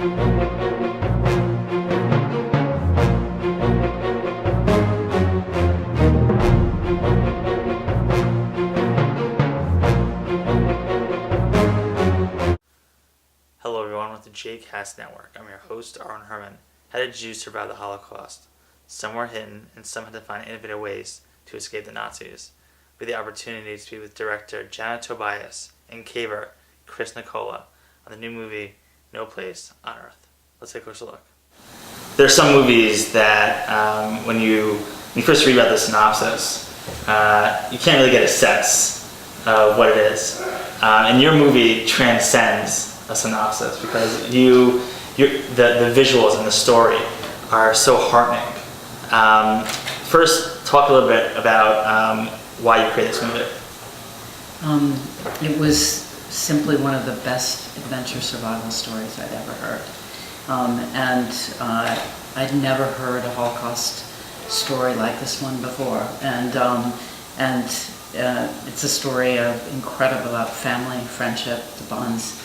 Hello everyone, with the JCast Network. I'm your host, Herman. How did Jews survive the Holocaust? Some were hidden, and some had to find innovative ways to escape the Nazis. We had the opportunity to speak with director Tobias and caver Chris Nicola on the new movie, No Place on Earth. Let's take a closer look. There are some movies that when you first read about the synopsis, you can't really get a sense of what it is. And your movie transcends a synopsis because the visuals and the story are so heartening. First, talk a little bit about why you created this movie. It was simply one of the best adventure survival stories I'd ever heard. I'd never heard a Holocaust story like this one before. It's a story of about family, friendship, the bonds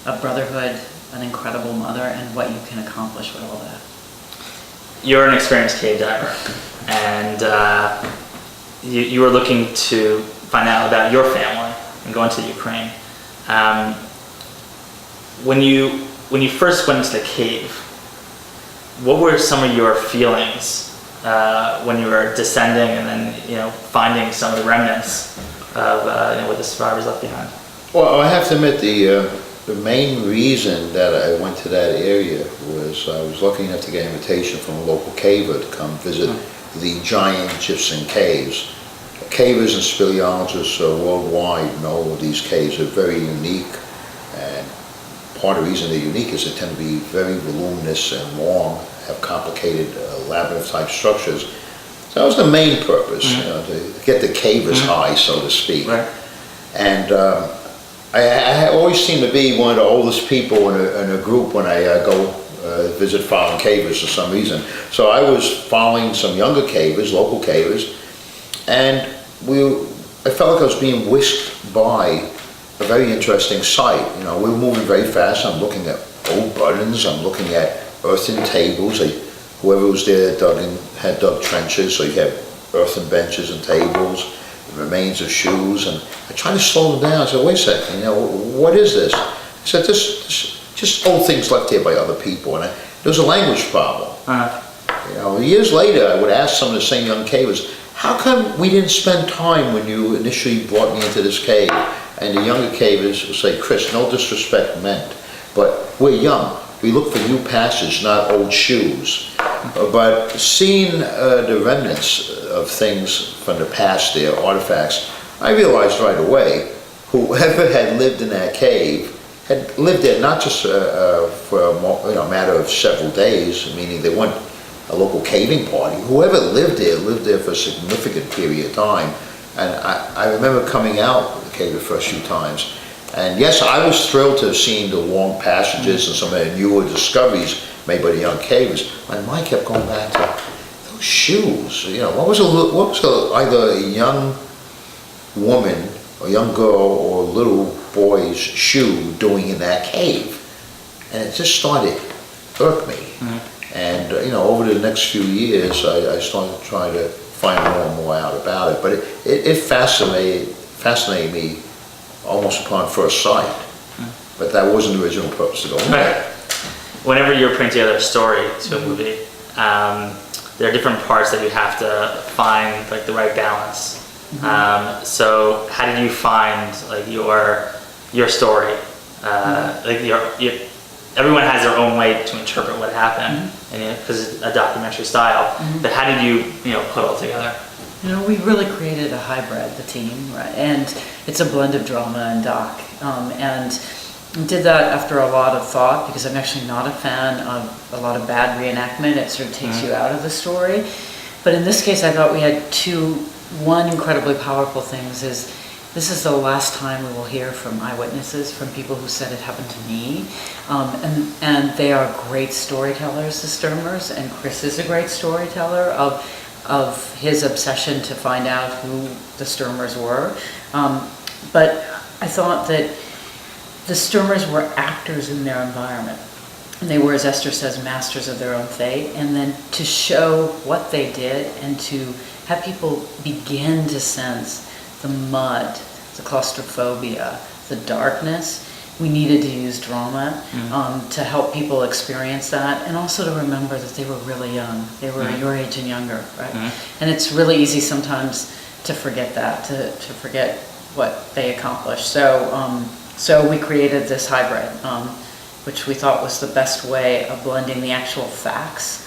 of brotherhood, an incredible mother, and what you can accomplish with all that. You're an experienced cave diver, and you were looking to find out about your family and going to the Ukraine. When you first went into the cave, what were some of your feelings when you were descending and then finding some of the remnants of what the survivors left behind? Well, I have to admit the main reason that I went to that area was I was lucky enough to get an invitation from a local caver to come visit the giant Egyptian caves. Cavers and speleologists worldwide know these caves are very unique, and part of the reason they're unique is they tend to be very voluminous and long, have complicated labyrinth type structures. So that was the main purpose, to get the cavers high, so to speak. Right. And I always seem to be one of the oldest people in a group when I go visit foreign cavers for some reason. So I was following some younger cavers, local cavers, and I felt like I was being whisked by a very interesting sight. We were moving very fast. I'm looking at old buttons. I'm looking at earthen tables. Whoever was there had dug trenches, so you had earthen benches and tables, remains of shoes, and I tried to slow them down. I said, wait a second, what is this? I said, this just old things left here by other people, and there was a language problem. Years later, I would ask some of the same young cavers, how come we didn't spend time when you initially brought me into this cave? And the younger cavers would say, Chris, no disrespect meant, but we're young. We look for new passage, not old shoes. But seeing the remnants of things from the past there, artifacts, I realized right away, whoever had lived in that cave had lived there not just for a matter of several days, meaning they weren't a local caving party. Whoever lived there for a significant period of time. And I remember coming out of the cave the first few times. And yes, I was thrilled to have seen the long passages and some of the newer discoveries made by the young cavers. My mind kept going back to those shoes. What was either a young woman, a young girl, or a little boy's shoe doing in that cave? And it just started to irk me. And over the next few years, I started to try to find more and more out about it. But it fascinated me almost upon first sight. But that wasn't the original purpose to go in there. Whenever you're putting together a story to a movie, there are different parts that you have to find the right balance. So how did you find your story? Everyone has their own way to interpret what happened, because it's a documentary style. But how did you put it all together? We really created a hybrid, the team, right? And it's a blend of drama and doc. And did that after a lot of thought, because I'm actually not a fan of a lot of bad reenactment. It sort of takes you out of the story. But in this case, I thought we had one incredibly powerful things is, this is the last time we will hear from eyewitnesses, from people who said it happened to me. And they are great storytellers, the Sturmers, and Chris is a great storyteller of his obsession to find out who the Sturmers were. But I thought that the Sturmers were actors in their environment. And they were, as Esther says, masters of their own fate. And then to show what they did and to have people begin to sense the mud, the claustrophobia, the darkness, we needed to use drama to help people experience that, and also to remember that they were really young. They were your age and younger, right? And it's really easy sometimes to forget that, to forget what they accomplished. So we created this hybrid, which we thought was the best way of blending the actual facts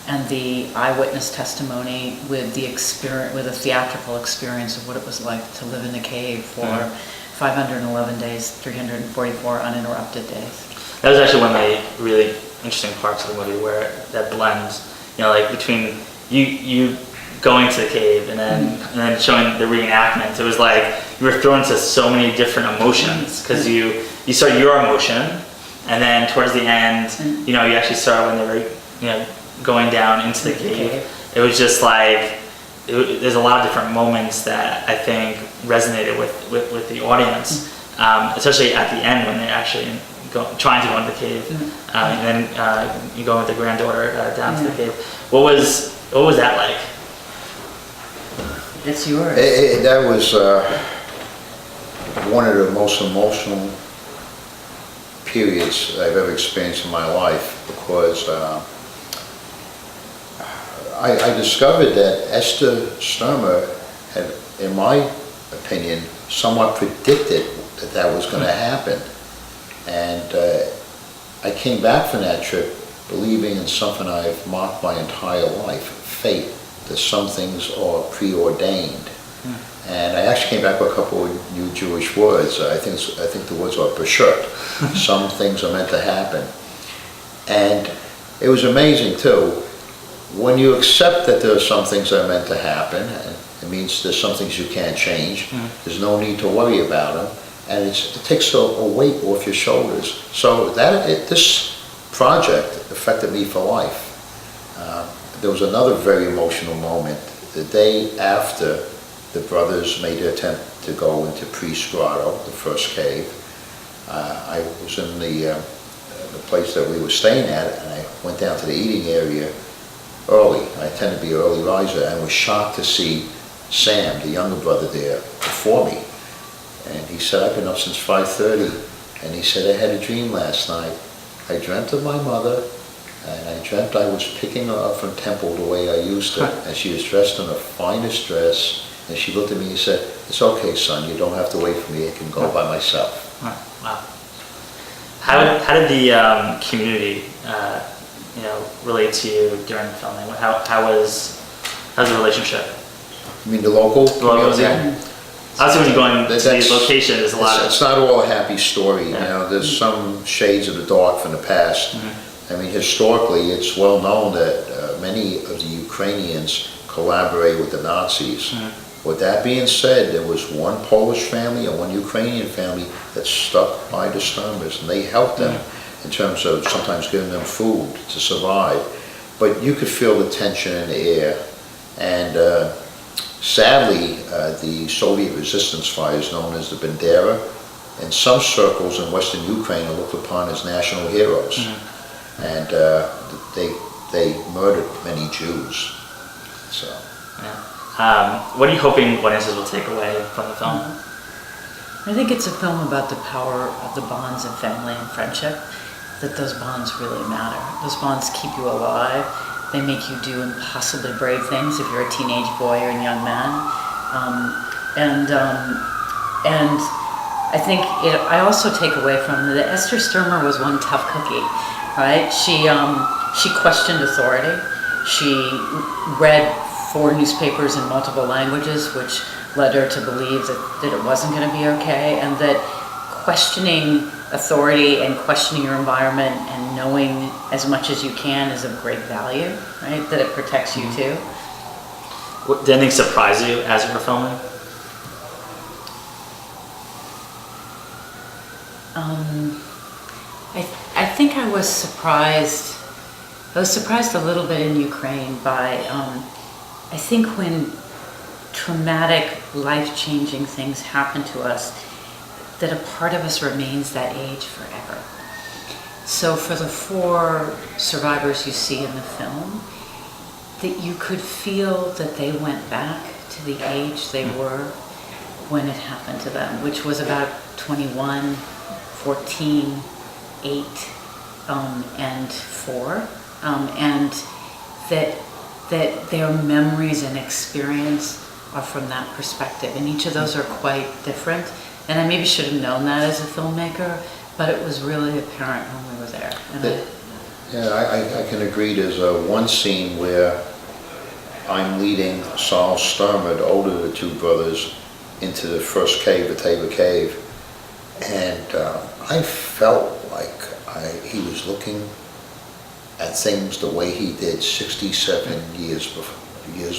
and the eyewitness testimony with the experience, with a theatrical experience of what it was like to live in the cave for 511 days, 344 uninterrupted days. That was actually one of the really interesting parts of the movie, where that blends, like between you going to the cave and then showing the reenactment. It was like you were thrown into so many different emotions, because you saw your emotion, and then towards the end, you actually saw when they were going down into the cave. It was just like, there's a lot of different moments that I think resonated with the audience, especially at the end when they're actually trying to go into the cave, and then you go with the granddaughter down to the cave. What was that like? It's yours. That was one of the most emotional periods I've ever experienced in my life, because I discovered that Esther Sturmer had, in my opinion, somewhat predicted that was going to happen. And I came back from that trip believing in something I've marked my entire life, fate, that some things are preordained. And I actually came back with a couple of new Jewish words. I think the words are bashert. Some things are meant to happen. And it was amazing too. When you accept that there are some things that are meant to happen, and it means there's some things you can't change, there's no need to worry about them, and it takes a weight off your shoulders. So this project affected me for life. There was another very emotional moment. The day after the brothers made the attempt to go into Priest Grotto, the first cave, I was in the place that we were staying at, and I went down to the eating area early. I tend to be an early riser, and was shocked to see Sam, the younger brother, there before me. And he said, I've been up since 5:30. And he said, I had a dream last night. I dreamt of my mother, and I dreamt I was picking her up from temple the way I used to, and she was dressed in her finest dress. And she looked at me and said, it's okay, son, you don't have to wait for me, I can go by myself. Wow. How did the community relate to you during filming? How's the relationship? You mean the local? The locals, yeah. Obviously, when you're going to these locations, there's a lot of... It's not all a happy story, there's some shades of the dark from the past. I mean, historically, it's well known that many of the Ukrainians collaborate with the Nazis. With that being said, there was one Polish family and one Ukrainian family that stuck by the Sturmers, and they helped them in terms of sometimes giving them food to survive. But you could feel the tension in the air. And sadly, the Soviet resistance fighters known as the Bandera, in some circles in Western Ukraine, are looked upon as national heroes. And they murdered many Jews. So. What are you hoping audiences will take away from the film? I think it's a film about the power of the bonds of family and friendship, that those bonds really matter. Those bonds keep you alive. They make you do impossibly brave things if you're a teenage boy or a young man. And I think I also take away from that Esther Sturmer was one tough cookie, right? She questioned authority. She read 4 newspapers in multiple languages, which led her to believe that it wasn't going to be okay, and that questioning authority and questioning your environment and knowing as much as you can is of great value, right? That it protects you too. Did anything surprise you as you were filming? I think I was surprised. I was surprised a little bit in Ukraine by, I think when traumatic, life-changing things happen to us, that a part of us remains that age forever. So for the 4 survivors you see in the film, that you could feel that they went back to the age they were when it happened to them, which was about 21, 14, 8, and 4, and that their memories and experience are from that perspective, and each of those are quite different. And I maybe should have known that as a filmmaker, but it was really apparent when we were there. And I can agree. There's one scene where I'm leading Saul Sturmer, the older of the 2 brothers, into the first cave, the Tabor Cave, and I felt like he was looking at things the way he did 67 years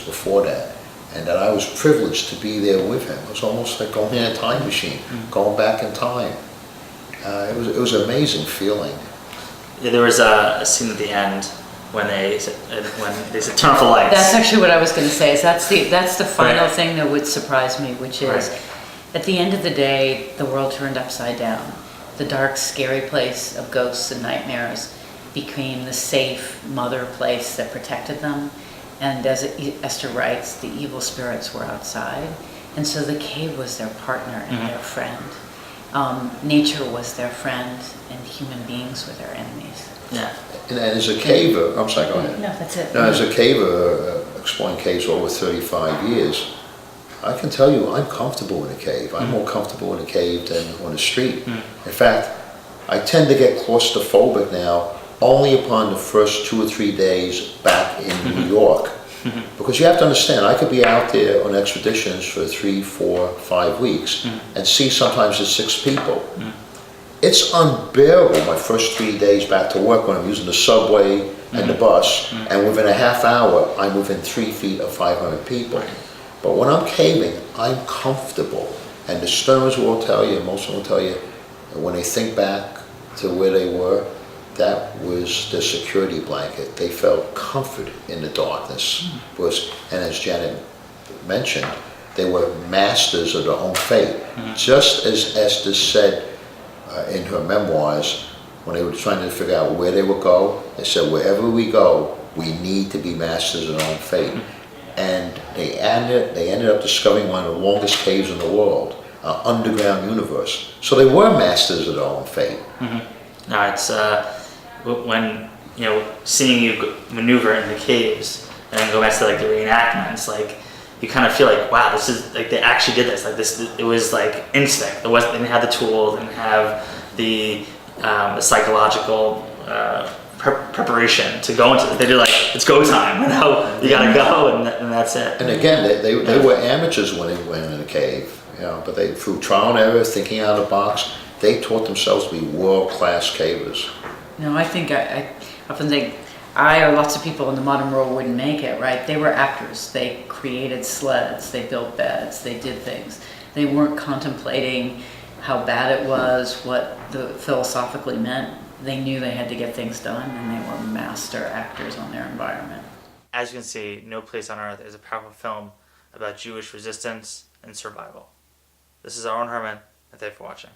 before that, and that I was privileged to be there with him. It was almost like going in a time machine, going back in time. It was an amazing feeling. Yeah, there was a scene at the end when they said turn off the lights. that's actually what I was going to say. Is that's the final Right. thing that would surprise me, which is Right. at the end of the day, the world turned upside down. The dark, scary place of ghosts and nightmares became the safe mother place that protected them. And as Esther writes, the evil spirits were outside. And so the cave was their partner and their friend. Nature was their friend, and human beings were their enemies. Yeah. And as a caver, I'm sorry, go ahead. No, that's it. Now, as a caver, exploring caves for over 35 years, I can tell you I'm comfortable in a cave. I'm more comfortable in a cave than on the street. In fact, I tend to get claustrophobic now only upon the first 2 or 3 days back in New York. Because you have to understand, I could be out there on expeditions for 3, 4, 5 weeks and see sometimes just 6 people. It's unbearable my first 3 days back to work when I'm using the subway and the bus, and within a half hour I'm within 3 feet of 500 people. But when I'm caving, I'm comfortable. And the Sturmers will tell you, most of them will tell you, when they think back to where they were, that was their security blanket. They felt comfort in the darkness. And as Janet mentioned, they were masters of their own fate. Just as Esther said in her memoirs, when they were trying to figure out where they would go, they said, wherever we go, we need to be masters of our own fate. And they ended up discovering one of the longest caves in the world, an underground universe. So they were masters of their own fate. No, it's when seeing you maneuver in the caves and then go back to like the reenactments, like you kind of feel like, wow, this is like they actually did this. Like this, it was like instinct. They didn't have the tools, didn't have the psychological preparation to go into it. They did like, it's go time. You gotta go, and that's it. And again, they were amateurs when they went in the cave, but they, through trial and error, thinking out of the box, they taught themselves to be world-class cavers. No, I think I often think I or lots of people in the modern world wouldn't make it, right? They were actors. They created sleds, they built beds, they did things. They weren't contemplating how bad it was, what the philosophically meant. They knew they had to get things done, and they were master actors on their environment. As you can see, No Place on Earth is a powerful film about Jewish resistance and survival. This is our own Herman, and thank you for watching.